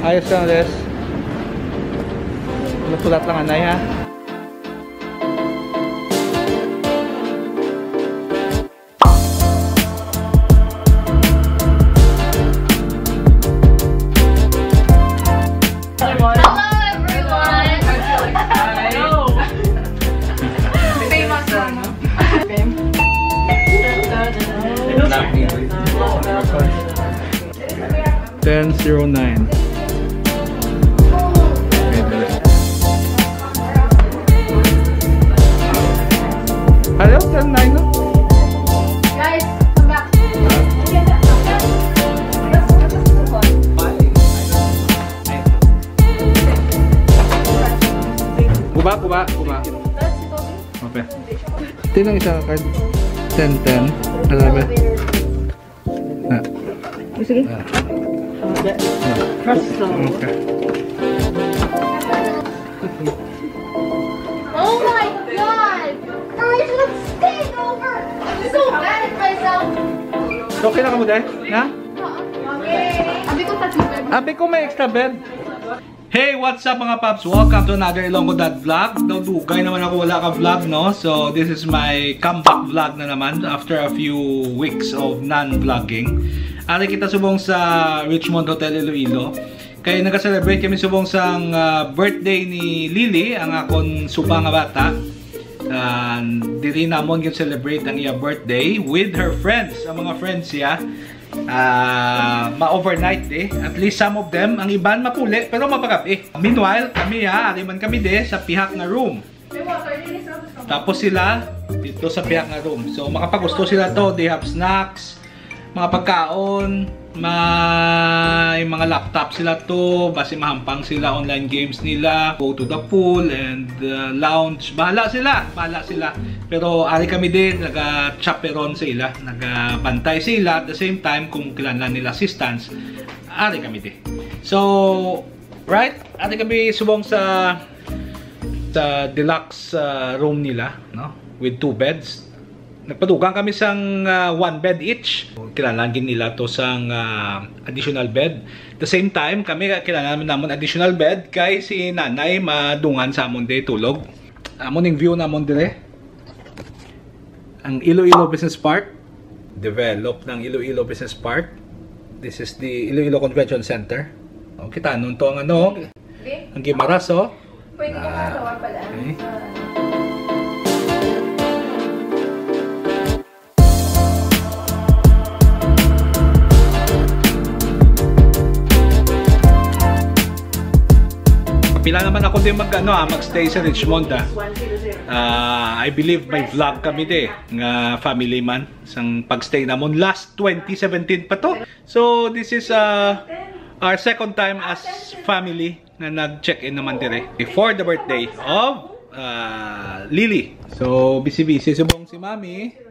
Ayos lang, Res. Natulat lang, anay, ha? $10.09. Hello, 10.9, no? Guys, come back. Kuba. Okay. Tinang isa card. 10.10. 11. Ah. Sige. Okay. Oh my god! Guys, let's stay over! I'm so bad at myself! Okay na ka mo, Day? Ha? Abi ko tatlo bed. Abi ko may extra bed. Hey, what's up mga paps? Welcome to another Ilonggo Dad vlog. Dugay naman ako wala ka vlog, no? So, this is my comeback vlog na naman after a few weeks of non-vlogging. Ari kita subong sa Richmond Hotel Iloilo. Kaya nag-celebrate kami subong sa birthday ni Lily, ang akong suba nga bata. Diri namon yung celebrate ang iya birthday with her friends. Ang mga friends siya. Ma-overnight at least some of them, ang iban mapuli pero mapagabi. Meanwhile kami aliman kami sa pihak na room, tapos sila dito sa pihak na room. So makapagusto sila to, they have snacks, mga pagkaon, may mga laptop sila to, basi mahampang sila online games nila, go to the pool and lounge, bahala sila. Pero ari kami din, naga-chaperon sila, naga-bantay sila at the same time kung kailangan nila assistance, ari kami din. So, right, ari kami subong sa deluxe room nila, no? With 2 beds. Nagpadugang kami sang 1 bed each. Kailangan nila to sang additional bed. At the same time, kami kailangan naman additional bed kay si nanay madungan sa amon day tulog. Amon yung view namon dire. Ang Iloilo Business Park. Develop ng Iloilo Business Park. This is the Iloilo Convention Center. O, kita nun to ang ano. Ang Gimaras, oh. Pwede ka matawa pala. Okay. Pila naman ako din magstay sa Richmond. I believe may vlog kami nga family man sang pagstay namon last 2017 pa to. So this is our second time as family na nag-check-in naman dire before the birthday of Lily. So busy subong si Mami.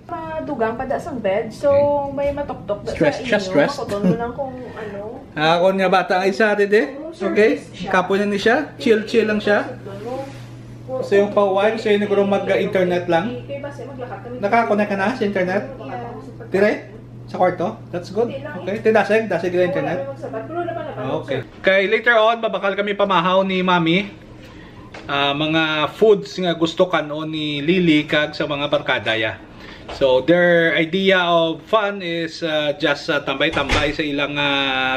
Madugang pada sang bed, so may matoktok stress. Makoton mo lang kung ano. Ako niya bata ang isa okay? Kapo niya ni siya, chill lang siya. So yung pa-wife, so yung nagurong mag-internet lang. Nakakonek ka na sa internet? Dire? Sa kwarto? That's good. Okay. Dasig yung internet? Okay. Kay later on, babakal kami pamahaw ni Mami. Mga foods nga gusto kanon ni Lily kag sa mga barkada ya. So their idea of fun is just tambay-tambay sa ilang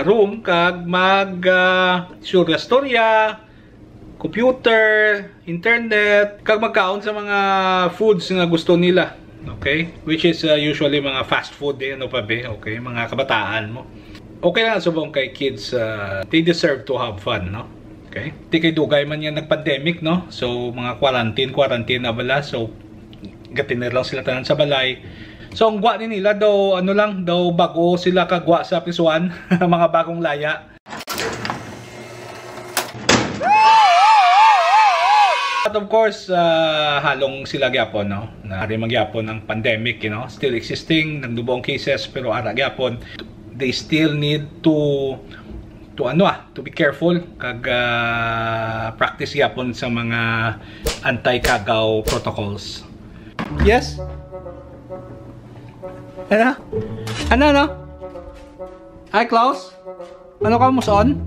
room kag storya, computer, internet, kag magkaon sa mga foods nga gusto nila. Okay? Which is usually mga fast food okay? Mga kabataan mo. Okay lang subong kay kids, they deserve to have fun, no? Okay? Di kay dugay man yan nag-pandemic, no? So mga quarantine na bala. So gatiner lang sila tanan sa balay. So ang gwa ni nila daw bago sila kagwa sa pisuan, mga bagong laya. But of course, halong sila gyapon, no? Nari magyapon ng pandemic, still existing, nagdubong cases pero ara gyapon. They still need to be careful kag practice gyapon sa mga anti-kagaw protocols. Yes? Ano? Hi, Klaus? Ano ka mo son?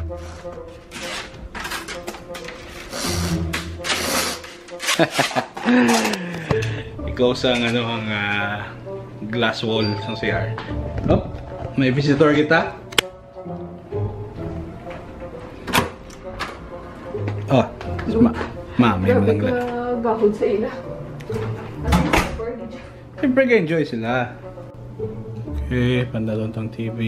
Ikaw sa ano ang glass wall sa CR. Oh, may visitor kita. Oh, mami mo lang. Gahod sa ila. Siyempre ga-enjoy sila. Okay, pandalon tong TV.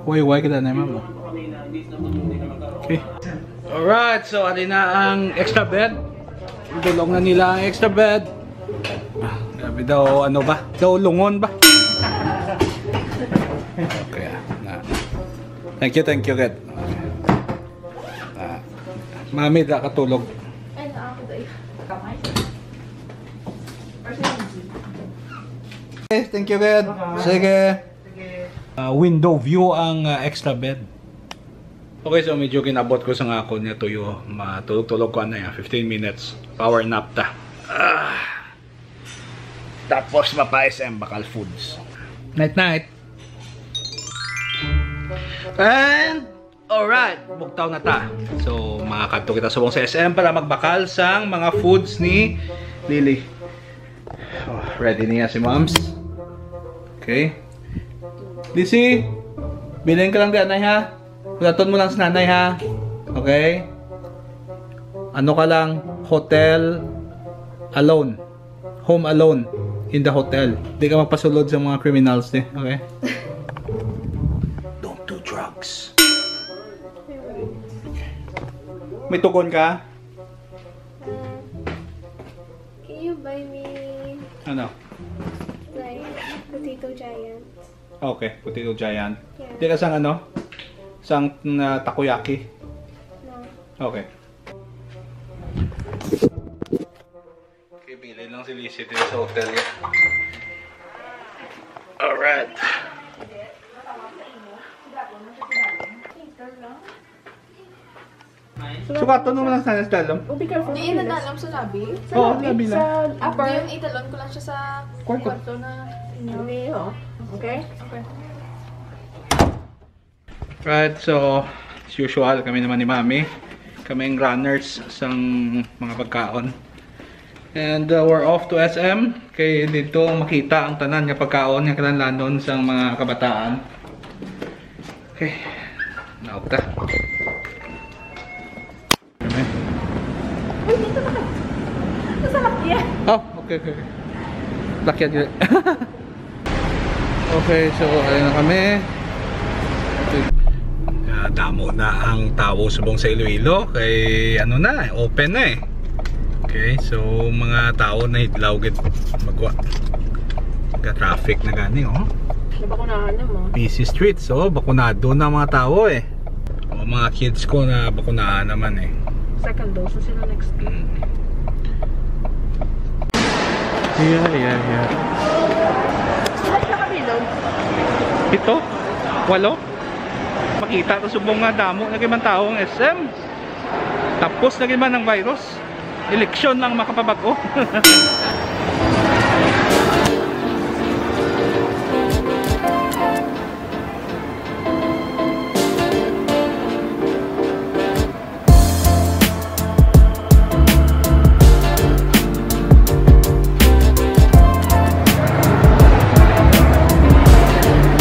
Huwag kita na mama. Okay. Alright, so alin na ang extra bed. Dulong na nila ang extra bed. Grabe daw, ano ba? Daw lungon ba? Okay, na. Thank you, Red. Mami, da katulog. Ay, ako dahil. Kamay. Okay, thank you, Red. Sige. Window view ang extra bed. Okay, so medyo kinabot ko sa ako niya tuyo. Matulog-tulog ko na yan. 15 minutes. Power nap ta. Tapos mapa-SM Bakal Foods. Night-night. And alright, bugtaw na ta. So makakadto kita subong sa SM para magbakal sang mga foods ni Lily. Oh, ready niya si Moms. Okay. Lizzie, bilhin ka lang di anay ha. Pulaton mo lang sa nanay ha. Okay? Ano ka lang, hotel alone. Home alone in the hotel. Di ka mapasulod sa mga criminals eh. Okay? Don't do drugs. May tukon ka? Can you buy me Ano? like potato giant? Okay, potato giant. Yeah. Di ka sang ano? Sang takoyaki? No. Okay. Okay, bilhin lang si Lizzie dito sa hotel niya. Alright. Sukato naman lang sana sa dalom. Oh, be careful. Hindi nadalam sa labi. Sa Oo, lobby, labi lang. sa upper. Yung italon ko lang siya sa Kwarto. kwarto na inyo. Hindi, oh. Okay? Okay. Right, so as usual, kami naman ni Mami. Kami ang runners sa mga pagkaon. And we're off to SM. Kaya dito makita ang tanan nga pagkaon nga kinahanglan sa mga kabataan. Okay. Naopta. Uy, dito na ka. Ito sa lakya. Oh, okay. Lakyan yun. Okay, so ayun na kami. Damo na ang tao subong sa Iloilo kay ano na, open na eh. Okay, so mga tao na hitlaw gid magwa. Traffic na gani oh. Nabakunahan na mo. Busy streets, so bakunado na mga tao eh. O mga kids ko na bakunahan naman eh. Second dose na sila next week. Yeah. Sila siya kabilog. Ito? 8? Makita to subong nga damo lagi man tao ang SM. Tapos lagi man ang virus. Eleksyon lang makapabago.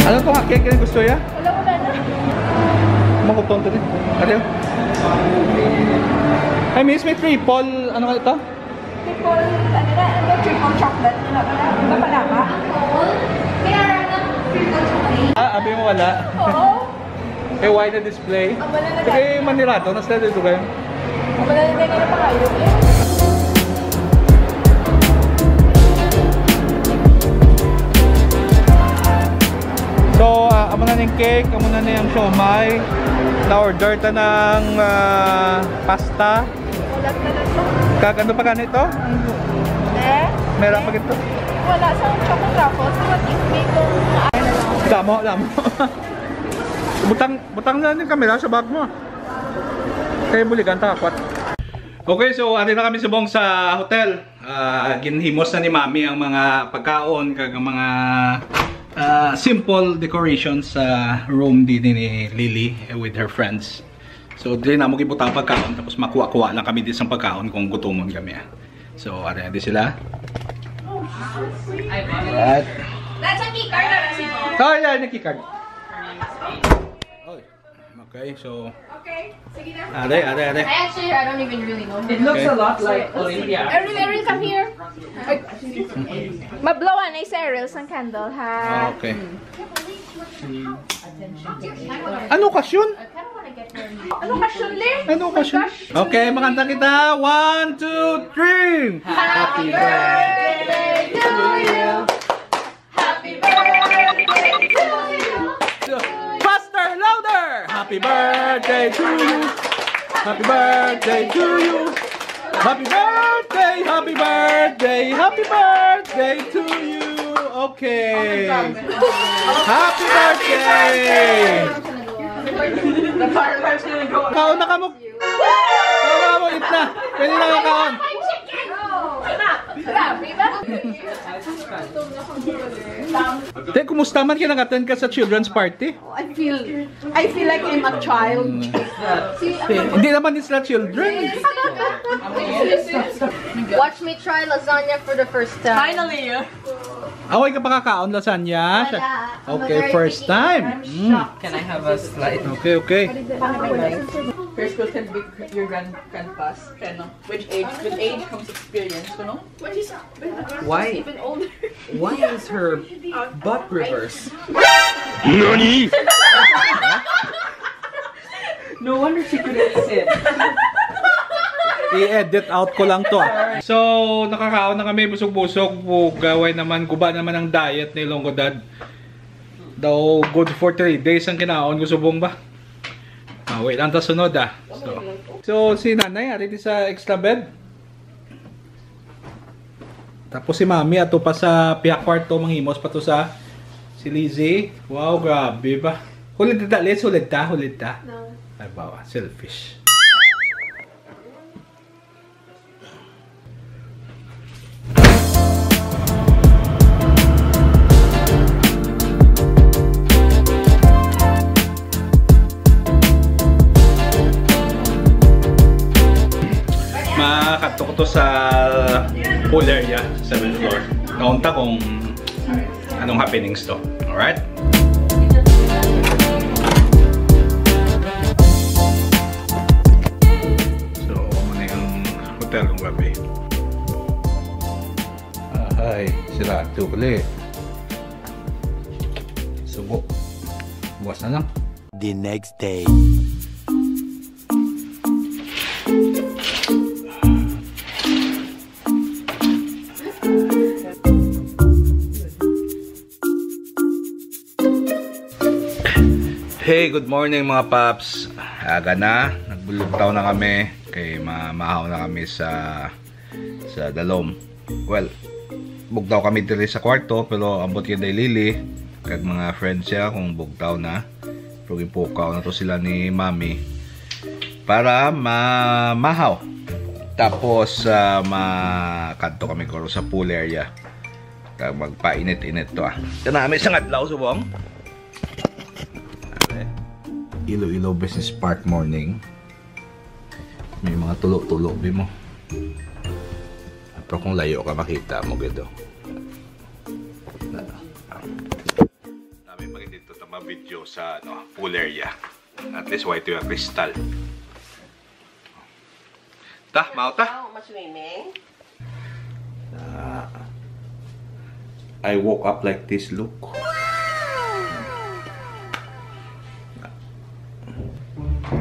Ano to hakik yung gusto ya? Wala na. Makuton to din. Ano? Ay, miss, may triple, ano ka ito? Triple, ano na, triple chocolate. Napalama. Kaya lang triple chocolate. Abi mo wala. Oo. Eh, why the display? Ang wala na Sige, manirato, nasa dito kayo. Ang wala na ganyan na pangayo. So, amo na ng cake, amo na yung siomay. Na-order ta ng pasta. Wala na lang siya. Kagano pa ganito? Eh? Meron pa gito? Wala sa chocolate truffles. What if may kung Damo. Butang na yung camera sa bag mo. Kaya buligan ta akwat. Okay, so ati na kami subong sa hotel. Ginhimos na ni Mami ang mga pagkaon kag mga simple decorations sa room din ni Lily with her friends. So, din na mo gibuta pagkaon tapos makuha-kuha lang kami din sa pagkaon kung gutomon kami. So, ready sila. Alright. That's a key card na si Mo. Oh, yeah, nakikard. Okay, so... Okay, sige na. Are. I don't even really know. It looks a lot like Olivia. Errol, come here. Mablowan na si Errol sa candle, ha? Okay. Ano okasyon? Ano kasyon, Lim? Ano okasyon? Okay, makanta kita. 1, 2, 3! Happy birthday to you. Happy birthday to you. Faster, louder! Happy birthday to you! Happy birthday to you! Happy birthday! Happy birthday! Happy birthday to you! Okay! Happy birthday! The firefighter's gonna go. Kaon na ka mo! Kaon na ka mo! Eat na! Pwede na ka kaon! Te, kumusta man kinang-attend ka sa children's party? I feel like I'm a child. Hindi naman sila children. Watch me try lasagna for the first time. Finally! Away ka pa kakaon lasagna? Okay, first time. Can I have a slide? Okay. First will can be your grandpa's. With age comes experience, you know? Why? Why is her butt reverse? NANI? No wonder she couldn't sit. I-edit out ko lang to. So, nakakaon na kami, busog-busog. Gaway naman, guba naman ang diet ni Longgodad. Daw, good for 3 days ang kinaon. Gusto bong ba? Wait lang ta sunod So si nanay, ariti sa extra bed. Tapos si mami, ato pa sa piyak kwarto, manghimos pa to sa si Lizzie. Wow, grabe ba? Hulid ta, let's hulid ta. No. Ay, bawa, selfish. Makato ko to sa pool area, 7th floor. Kaunta kung anong happenings to. Alright? So, ano yung hotel ng gabi? Ay, sila ito pala eh. Subo. Buwas na lang. The next day. Hey, good morning mga paps. Aga na, nagbulugtaw na kami kay maahaw na kami sa Dalom. Well, bugtaw kami diri sa kwarto pero ambot kay Lily kag mga friends siya kung bugtaw na. Pero gipukaw na to sila ni Mami para mahaw. Tapos makadto kami karo sa pool area. Kag magpainit-init to Kanami sa adlaw subong. Iloilo Business Park morning. May mga tulo-tulo mo. Pero kung layo ka makita mo gito. Namin pag dito tama video sa pool area. At least white yung crystal. Mau ta? Swimming? I woke up like this, look.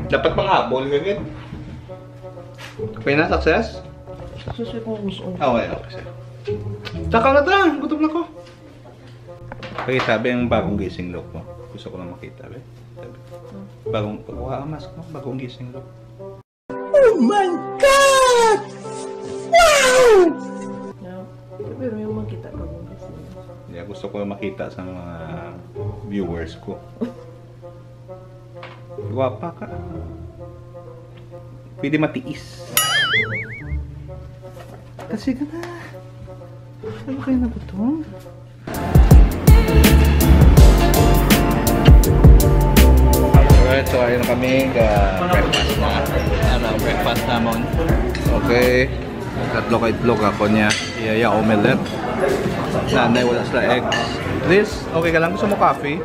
Dapat manghabol ganyan. Okay na, success? Susunod kong gusto. Okay. Tsaka na ta, gutom na ko. Okay, sabi yung bagong gising look mo. Gusto ko lang makita, be. Sabi. Bagong, pagkuha ang mask mo, bagong gising look. Oh my God! Wow! Pero yung makita ko kasi. Yeah, gusto ko yung makita sa mga viewers ko. Guwapa ka. Pwede matiis. Kasi ka na. Ano kayo na gutom? kami breakfast na. Ano, breakfast namon. Okay. Tatlo ka itlog ako niya. Iyaya omelette. Nanay, wala sila eggs. Liz, okay ka lang? Gusto mo coffee?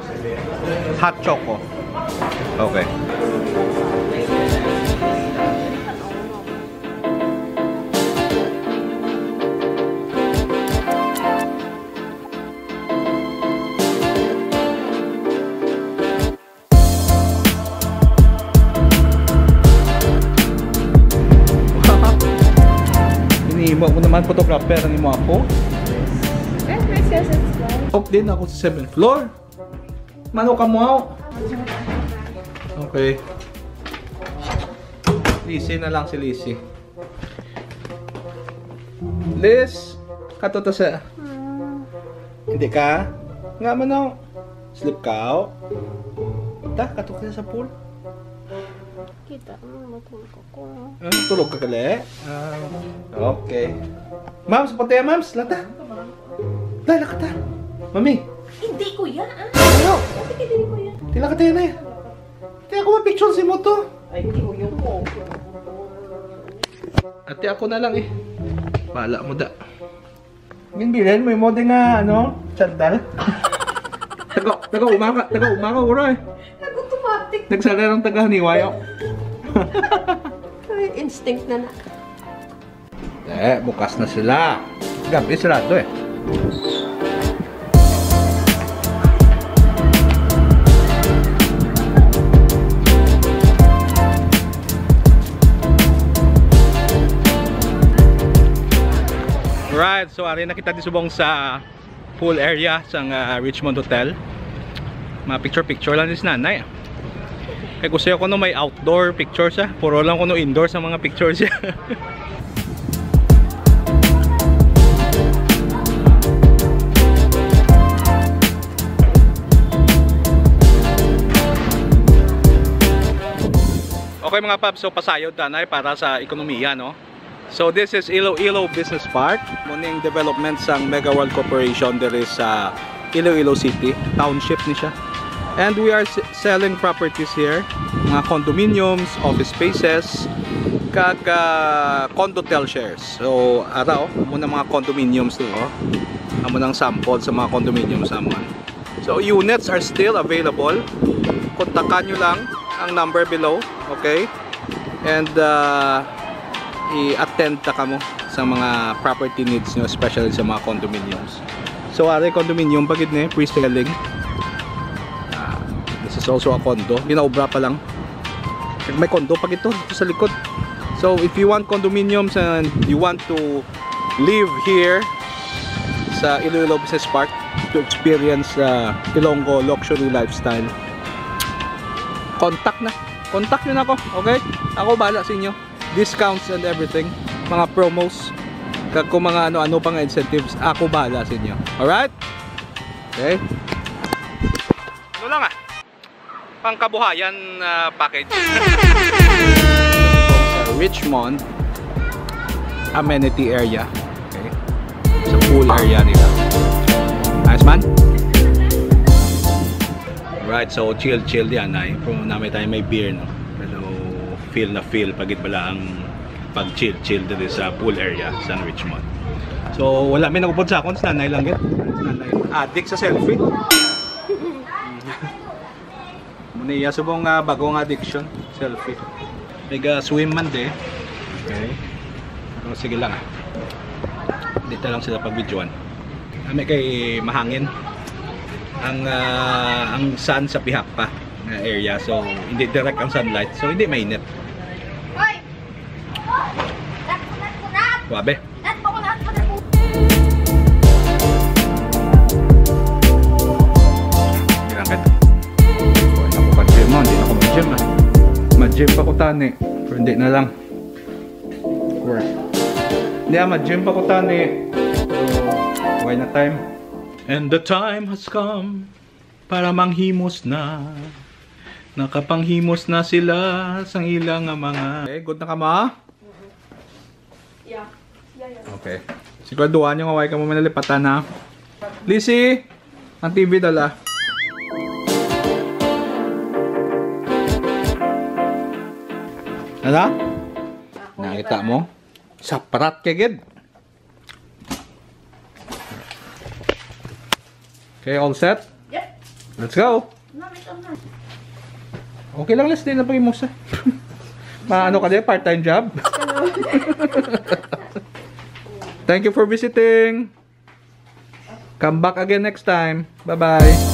Hot choco. Okay. Hinihimo ako naman photographer. Hinihimo ako. Up din ako sa 7th floor. Mano ka mo? Okay. Lizzie na lang si Lizzie. Liz, katoto sa... Hindi ka? Nga man ako. Sleep ka ako. Katoto ka sa pool. Kita mo, matulog ako. Tulog ka kali? Okay. Mams, pati mams, lata. Dahil ka. Mami. Hindi kuya. Ano? Bakit hindi kuya? Tila ka tayo na eh. Tila ko ma-picture si mo to. Ay, yung ko. Ate ako na lang eh. Bahala mo da. Ginbilin mo yung mode nga ano, sandal. Taga umaka uro eh. Nag-automatic. Nagsalarang taga haniwayo. Instinct na na. Bukas na sila. Gabi sarado eh. Right, so ari nakita di subong sa pool area sa Richmond Hotel. Mga picture lang is nanay. Kaya gusto ko no may outdoor pictures siya. Puro lang ko no indoor sa mga pictures siya. Okay mga paps, so pasayod tanay para sa ekonomiya, no? So this is Iloilo Business Park. Muning development sang Mega World Corporation there is sa Iloilo City. Township ni siya. And we are selling properties here. Mga condominiums, office spaces, kag condotel shares. So araw, muna mga condominiums to. Amo nang sample sa mga condominiums amon. So units are still available. Kontakan nyo lang ang number below, okay? And i-attend ta kamo sa mga property needs nyo, especially sa mga condominiums. So are condominium pagid ni pre-selling. This is also a condo. Ginaobra pa lang. May condo pag ito sa likod. So if you want condominiums and you want to live here sa Iloilo Business Park to experience Ilonggo luxury lifestyle, contact nyo na ako, okay? Ako bahala sa inyo. Discounts and everything, mga promos, kag kung mga ano pang incentives, ako bahala sa inyo. Alright? Okay? Ano lang pangkabuhayan package. Richmond amenity area. Okay? Sa pool area nila. Nice man? Right, so chill yan ay. Kung namin tayo may beer, no? Feel pagit bala ang pag-chill dito sa pool area sa Richmond. So wala may nagupod sa akon, nanay lang git. Nanay addict sa selfie. Muna iya subong bagong addiction, selfie. Mega swim man de. Okay. Pero sige lang dito lang sila pag-videoan. May kay mahangin. Ang sun sa pihak pa na area, so hindi direct ang sunlight, so hindi mainit. Wabe. Kinakit. Buwan ako pa-gym mo, hindi na ako mag-gym mag-gym pa ko tani, pero hindi na lang. Hindi mag-gym pa ko tani, so why na time? And the time has come para manghimos na. Nakapanghimos na sila sang ilang mga... Okay, good na ka ma? Yeah. Okay. Siguraduhan yung away ka mo manalipatan ha. Lizzie! Ang TV dala. Ano? Nakita mo? Saprat kagad. Okay, all set? Yep. Let's go. Okay lang, Leslie, na pag-imusa. Maano ka din, part-time job? Thank you for visiting. Come back again next time. Bye-bye.